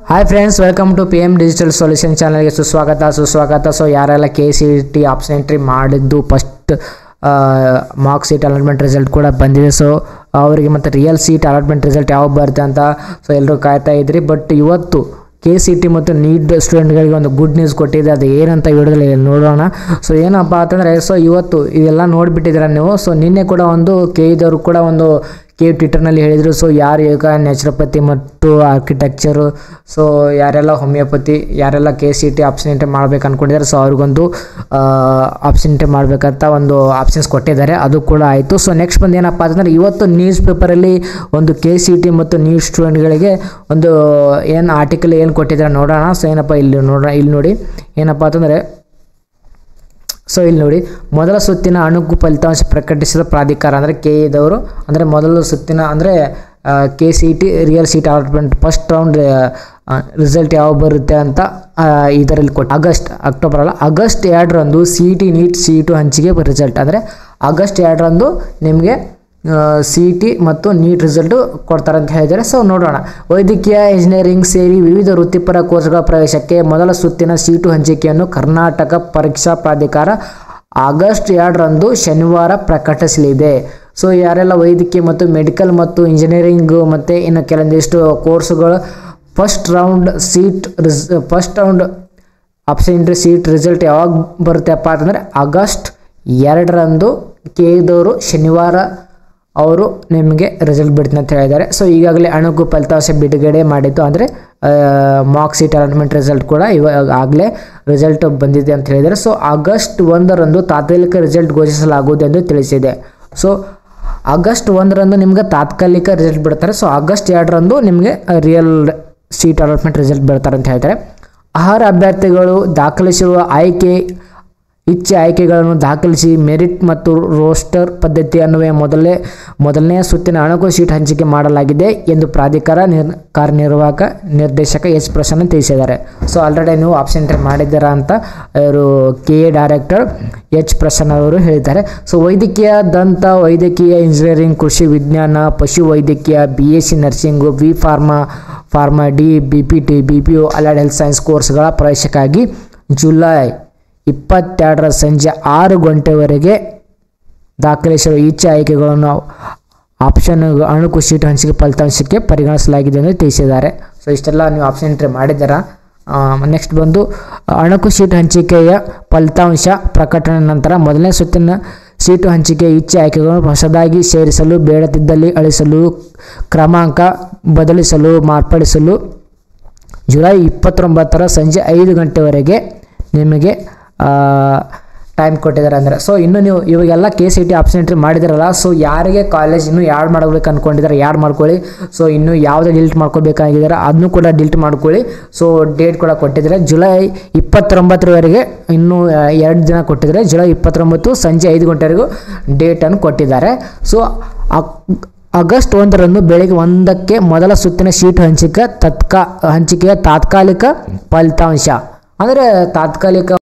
Hi friends, welcome to PM digital solution ಚಾನಲ್ಗೆ ಸುಸ್ವಾಗತ. So ಯಾರೆಲ್ಲ KCET ಆಪ್ಷನ್ ಎಂಟ್ರಿ ಮಾಡಿದ್ದು first mark seat allotment result ಕೂಡ ಬಂದಿದೆ. ಸೊ ಅವರಿಗೆ ಮತ್ತು ರಿಯಲ್ ಸೀಟ್ ಅಲಾಟ್ಮೆಂಟ್ ರಿಸಲ್ಟ್ ಯಾವಾಗ ಬರುತ್ತೆ ಅಂತ ಸೊ ಎಲ್ಲರೂ ಕಾಯ್ತಾ ಇದ್ರಿ. ಬಟ್ ಇವತ್ತು KCET ಮತ್ತು ನೀಟ್ ಸ್ಟೂಡೆಂಟ್ಗಳಿಗೆ ಒಂದು ಗುಡ್ ನ್ಯೂಸ್ ಕೊಟ್ಟಿದೆ. ಅದು ಏನಂತ ವಿಡಿಯೋದಲ್ಲಿ ನೋಡೋಣ. ಸೊ ಏನಪ್ಪ ಅಂತಂದರೆ, ಸೊ ಇವತ್ತು ಇದೆಲ್ಲ ನೋಡಿಬಿಟ್ಟಿದ್ದೀರ ನೀವು. ಸೊ ನಿನ್ನೆ ಕೂಡ ಒಂದು KEದವರು ಕೂಡ ಒಂದು ಟ್ವಿಟರ್ನಲ್ಲಿ ಹೇಳಿದರು. ಸೊ ಯಾರು ಈಗ ನ್ಯಾಚುರೋಪತಿ ಮತ್ತು ಆರ್ಕಿಟೆಕ್ಚರು, ಸೊ ಯಾರೆಲ್ಲ ಹೋಮಿಯೋಪತಿ, ಯಾರೆಲ್ಲ KCET ಆಪ್ಷನ್ ಎಂಟ್ರಿ ಮಾಡ್ಬೇಕು ಅಂದ್ಕೊಂಡಿದ್ದಾರೆ, ಸೊ ಅವ್ರಿಗೊಂದು ಆಪ್ಷನ್ ಎಂಟ್ರಿ ಮಾಡಬೇಕಂತ ಒಂದು ಆಪ್ಷನ್ಸ್ ಕೊಟ್ಟಿದ್ದಾರೆ. ಅದು ಕೂಡ ಆಯಿತು. ಸೊ ನೆಕ್ಸ್ಟ್ ಬಂದು ಏನಪ್ಪ ಅಂತಂದರೆ, ಇವತ್ತು ನ್ಯೂಸ್ ಪೇಪರಲ್ಲಿ ಒಂದು KCET ಮತ್ತು ನೀಟ್ ಸ್ಟೂಡೆಂಟ್ಗಳಿಗೆ ಒಂದು ಏನು ಆರ್ಟಿಕಲ್ ಏನು ಕೊಟ್ಟಿದ್ದಾರೆ ನೋಡೋಣ. ಸೊ ಏನಪ್ಪ ಇಲ್ಲಿ ನೋಡಿ ಏನಪ್ಪ ಅಂತಂದರೆ, ಸೊ ಇಲ್ಲಿ ನೋಡಿ, ಮೊದಲ ಸುತ್ತಿನ ಅಣುಕು ಫಲಿತಾಂಶ ಪ್ರಕಟಿಸಿದ ಪ್ರಾಧಿಕಾರ ಅಂದರೆ KEದವರು, ಅಂದರೆ ಮೊದಲ ಸುತ್ತಿನ ಅಂದರೆ KCET real seat allotment first round result ಯಾವಾಗ ಬರುತ್ತೆ ಅಂತ ಇದರಲ್ಲಿ ಆಗಸ್ಟ್ 2ರಂದು CET ನೀಟ್ CET ಹಂಚಿಕೆ ರಿಸಲ್ಟ್, ಅಂದರೆ ಆಗಸ್ಟ್ 2ರಂದು ನಿಮಗೆ CET ಮತ್ತು ನೀಟ್ ರಿಸಲ್ಟು ಕೊಡ್ತಾರೆ ಅಂತ ಹೇಳಿದ್ದಾರೆ. ಸೊ ನೋಡೋಣ. ವೈದ್ಯಕೀಯ ಇಂಜಿನಿಯರಿಂಗ್ ಸೇರಿ ವಿವಿಧ ವೃತ್ತಿಪರ ಕೋರ್ಸ್ಗಳ ಪ್ರವೇಶಕ್ಕೆ ಮೊದಲ ಸುತ್ತಿನ ಸೀಟು ಹಂಚಿಕೆಯನ್ನು ಕರ್ನಾಟಕ ಪರೀಕ್ಷಾ ಪ್ರಾಧಿಕಾರ ಆಗಸ್ಟ್ 2ರಂದು ಶನಿವಾರ ಪ್ರಕಟಿಸಲಿದೆ. ಸೊ ಯಾರೆಲ್ಲ ವೈದ್ಯಕೀಯ ಮತ್ತು ಮೆಡಿಕಲ್ ಮತ್ತು ಇಂಜಿನಿಯರಿಂಗು ಮತ್ತು ಇನ್ನು ಕೆಲವೊಂದಿಷ್ಟು ಕೋರ್ಸುಗಳು first round option entry seat result ಯಾವಾಗ ಬರುತ್ತೆಪ್ಪ ಅಂತಂದರೆ ಆಗಸ್ಟ್ 2ರಂದು KEದವರು ಶನಿವಾರ ಅವರು ನಿಮಗೆ ರಿಸಲ್ಟ್ ಬಿಡ್ತೀನಿ ಅಂತ ಹೇಳಿದ್ದಾರೆ. ಸೊ ಈಗಾಗಲೇ ಅಣುಕು ಫಲಿತಾಂಶ ಬಿಡುಗಡೆ ಮಾಡಿದ್ದು, ಅಂದರೆ ಮಾರ್ಕ್ ಸೀಟ್ ಅಲಾಟ್ಮೆಂಟ್ ರಿಸಲ್ಟ್ ಕೂಡ ಇವಾಗಲೇ ರಿಸಲ್ಟ್ ಬಂದಿದೆ ಅಂತ ಹೇಳಿದ್ದಾರೆ. ಸೊ ಆಗಸ್ಟ್ 1ರಂದು ತಾತ್ಕಾಲಿಕ ರಿಸಲ್ಟ್ ಘೋಷಿಸಲಾಗುವುದೆಂದು ತಿಳಿಸಿದೆ. ಸೊ ಆಗಸ್ಟ್ 1ರಂದು ನಿಮಗೆ ತಾತ್ಕಾಲಿಕ ರಿಸಲ್ಟ್ ಬಿಡ್ತಾರೆ. ಸೊ ಆಗಸ್ಟ್ 2ರಂದು ನಿಮಗೆ ರಿಯಲ್ ಸೀಟ್ ಅಲಾಟ್ಮೆಂಟ್ ರಿಸಲ್ಟ್ ಬಿಡ್ತಾರೆ ಅಂತ ಹೇಳ್ತಾರೆ. ಆಹಾರ ಅಭ್ಯರ್ಥಿಗಳು ದಾಖಲಿಸುವ ಇಚ್ಛೆ ಆಯ್ಕೆಗಳನ್ನು ದಾಖಲಿಸಿ ಮೆರಿಟ್ ಮತ್ತು ರೋಸ್ಟರ್ ಪದ್ಧತಿ ಅನ್ನುವ ಮೊದಲನೇ ಸುತ್ತಿನ ಅಣುಕು ಸೀಟ್ ಹಂಚಿಕೆ ಮಾಡಲಾಗಿದೆ ಎಂದು ಪ್ರಾಧಿಕಾರ ಕಾರ್ಯನಿರ್ವಾಹಕ ನಿರ್ದೇಶಕ H. ಪ್ರಸನ್ನ ತಿಳಿಸಿದ್ದಾರೆ. ಸೊ ಆಲ್ರೆಡಿ ನೀವು ಆಪ್ಷನ್ ಎಂಟ್ರಿ ಮಾಡಿದ್ದೀರಾ ಅಂತ ಅವರು KE ಡೈರೆಕ್ಟರ್ H. ಪ್ರಸನ್ನ ಅವರು ಹೇಳಿದ್ದಾರೆ. ಸೊ ವೈದ್ಯಕೀಯ, ದಂತ ವೈದ್ಯಕೀಯ, ಇಂಜಿನಿಯರಿಂಗ್, ಕೃಷಿ ವಿಜ್ಞಾನ, ಪಶು ವೈದ್ಯಕೀಯ, BSc nursing, B pharma, D, BPT, BPO, allied health science ಕೋರ್ಸ್ಗಳ ಪ್ರವೇಶಕ್ಕಾಗಿ ಜುಲೈ 22ರ ಸಂಜೆ 6 ಗಂಟೆವರೆಗೆ ದಾಖಲಿಸಿರುವ ಇಚ್ಛೆ ಆಯ್ಕೆಗಳನ್ನು ಆಪ್ಷನ್ ಅಣುಕು ಸೀಟ್ ಹಂಚಿಕೆ ಫಲಿತಾಂಶಕ್ಕೆ ಪರಿಗಣಿಸಲಾಗಿದೆ ಎಂದು ತಿಳಿಸಿದ್ದಾರೆ. ಸೊ ಇಷ್ಟೆಲ್ಲ ನೀವು ಆಪ್ಷನ್ ಎಂಟ್ರಿ ಮಾಡಿದ್ದೀರಾ. ನೆಕ್ಸ್ಟ್ ಬಂದು ಅಣುಕು ಸೀಟ್ ಹಂಚಿಕೆಯ ಫಲಿತಾಂಶ ಪ್ರಕಟಣೆ ನಂತರ ಮೊದಲನೇ ಸುತ್ತಿನ ಸೀಟು ಹಂಚಿಕೆ ಇಚ್ಛೆ ಆಯ್ಕೆಗಳನ್ನು ಹೊಸದಾಗಿ ಸೇರಿಸಲು, ಬೇಡದಿದ್ದಲ್ಲಿ ಅಳಿಸಲು, ಕ್ರಮಾಂಕ ಬದಲಿಸಲು, ಮಾರ್ಪಡಿಸಲು ಜುಲೈ 29ರ ಸಂಜೆ 5 ಗಂಟೆವರೆಗೆ ನಿಮಗೆ ಟೈಮ್ ಕೊಟ್ಟಿದ್ದಾರೆ. ಅಂದರೆ ಸೊ ಇನ್ನು ನೀವು ಇವಾಗೆಲ್ಲ KCET ಆಪ್ಷನ್ ಎಂಟ್ರಿ ಮಾಡಿದಿರಲ್ಲ, ಸೊ ಯಾರಿಗೆ ಕಾಲೇಜ್ ಇನ್ನೂ ಯಾಡ್ ಮಾಡಬೇಕು ಅಂದ್ಕೊಂಡಿದ್ದಾರೆ ಯಾಡ್ ಮಾಡ್ಕೊಳ್ಳಿ. ಸೊ ಇನ್ನು ಯಾವುದೇ ಡಿಲೀಟ್ ಮಾಡ್ಕೋಬೇಕಾಗಿದ್ದಾರೆ ಅದನ್ನು ಕೂಡ ಡಿಲೀಟ್ ಮಾಡ್ಕೊಳ್ಳಿ. ಸೊ ಡೇಟ್ ಕೂಡ ಕೊಟ್ಟಿದ್ದಾರೆ, ಜುಲೈ 29ರವರೆಗೆ ಇನ್ನೂ 2 ದಿನ ಕೊಟ್ಟಿದ್ದಾರೆ. ಜುಲೈ 29 ಸಂಜೆ 5 ಗಂಟೆವರೆಗೂ ಡೇಟನ್ನು ಕೊಟ್ಟಿದ್ದಾರೆ. ಸೊ ಆಗಸ್ಟ್ 1ರಂದು ಬೆಳಗ್ಗೆ 1ಕ್ಕೆ ಮೊದಲ ಸುತ್ತಿನ ಸೀಟ್ ಹಂಚಿಕೆಯ ತಾತ್ಕಾಲಿಕ ಫಲಿತಾಂಶ, ಅಂದರೆ ತಾತ್ಕಾಲಿಕ